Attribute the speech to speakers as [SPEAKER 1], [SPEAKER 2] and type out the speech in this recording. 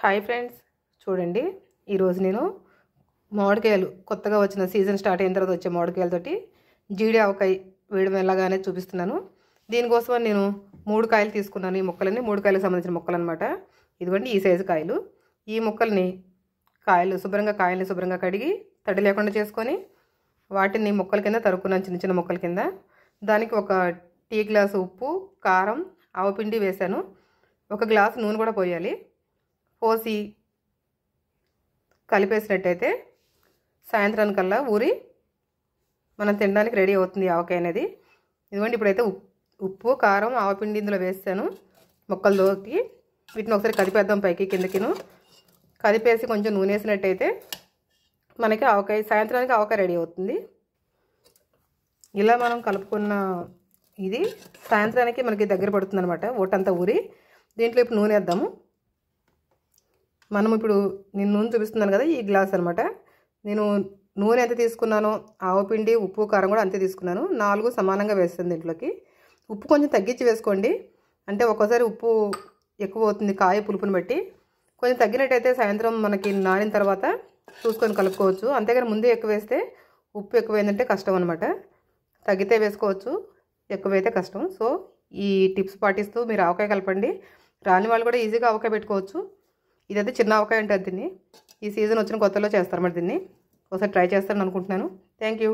[SPEAKER 1] Hi friends, చూడండి ఈరోజు నేను మామిడికాయలు కొత్తగా వచ్చిన సీజన్ స్టార్ట్ అయిన తర్వాత వచ్చే మామిడికాయలతోటి జీడి ఆవకాయ వేయడం ఎలాగానే చూపిస్తున్నాను. దీనికోసం నేను 3 కాయలు తీసుకున్నాను. ఈ ముక్కలన్నీ 3 కాయలకు సంబంధించిన ముక్కలు అనమాట. ఇదిగోండి ఈ సైజు కాయలు. ఈ ముక్కల్ని కాయల్ని శుభ్రంగా కడిగి తడి లేకుండా చేసుకొని వాటిని ముక్కల కింద తరుక్కున్నాను, చిన్న చిన్న ముక్కల కింద. దానికి ఒక టీ గ్లాసు ఉప్పు, కారం, ఆవపిండి వేశాను. 1 గ్లాసు నూనె కూడా పోయాలి. పోసి కలిపేసినట్టయితే సాయంత్రానికల్లా ఊరి మనం తినడానికి రెడీ అవుతుంది ఆవకాయ అనేది. ఇదిగోండి ఇప్పుడైతే ఉప్పు, కారం, ఆవపిండి ఇందులో వేసాను ముక్కల్లోకి. వీటిని ఒకసారి కదిపేద్దాం, పైకి కిందకిను కదిపేసి కొంచెం నూనె వేసినట్టయితే మనకి ఆవకాయ సాయంత్రానికి ఆవకాయ రెడీ అవుతుంది. ఇలా మనం కలుపుకున్న ఇది సాయంత్రానికి మనకి దగ్గర పడుతుంది అనమాట, ఓటంతా ఊరి. దీంట్లో ఇప్పుడు నూనె వేద్దాము. మనం ఇప్పుడు నేను నూనె చూపిస్తున్నాను కదా, ఈ గ్లాస్ అనమాట. నేను నూనె ఎంత తీసుకున్నానో ఆవపిండి, ఉప్పు, కారం కూడా అంతే తీసుకున్నాను. 4 సమానంగా వేస్తుంది దీంట్లోకి. ఉప్పు కొంచెం తగ్గించి వేసుకోండి, అంటే ఒక్కోసారి ఉప్పు ఎక్కువ అవుతుంది కాయ పులుపుని బట్టి. కొంచెం తగ్గినట్టయితే సాయంత్రం మనకి నానిన తర్వాత చూసుకొని కలుపుకోవచ్చు. అంతేగాని ముందే ఎక్కువ వేస్తే ఉప్పు ఎక్కువైందంటే కష్టం అనమాట. తగ్గితే వేసుకోవచ్చు, ఎక్కువైతే కష్టం. సో ఈ టిప్స్ పాటిస్తూ మీరు ఆవకాయ కలపండి. రాని వాళ్ళు కూడా ఈజీగా ఆవకాయ పెట్టుకోవచ్చు. ఇదైతే చిన్న ఆవకాయ అంటే దీన్ని ఈ సీజన్ వచ్చిన కొత్తలో చేస్తారు మరి. దీన్ని ఒకసారి ట్రై చేస్తారని అనుకుంటున్నాను. Thank you.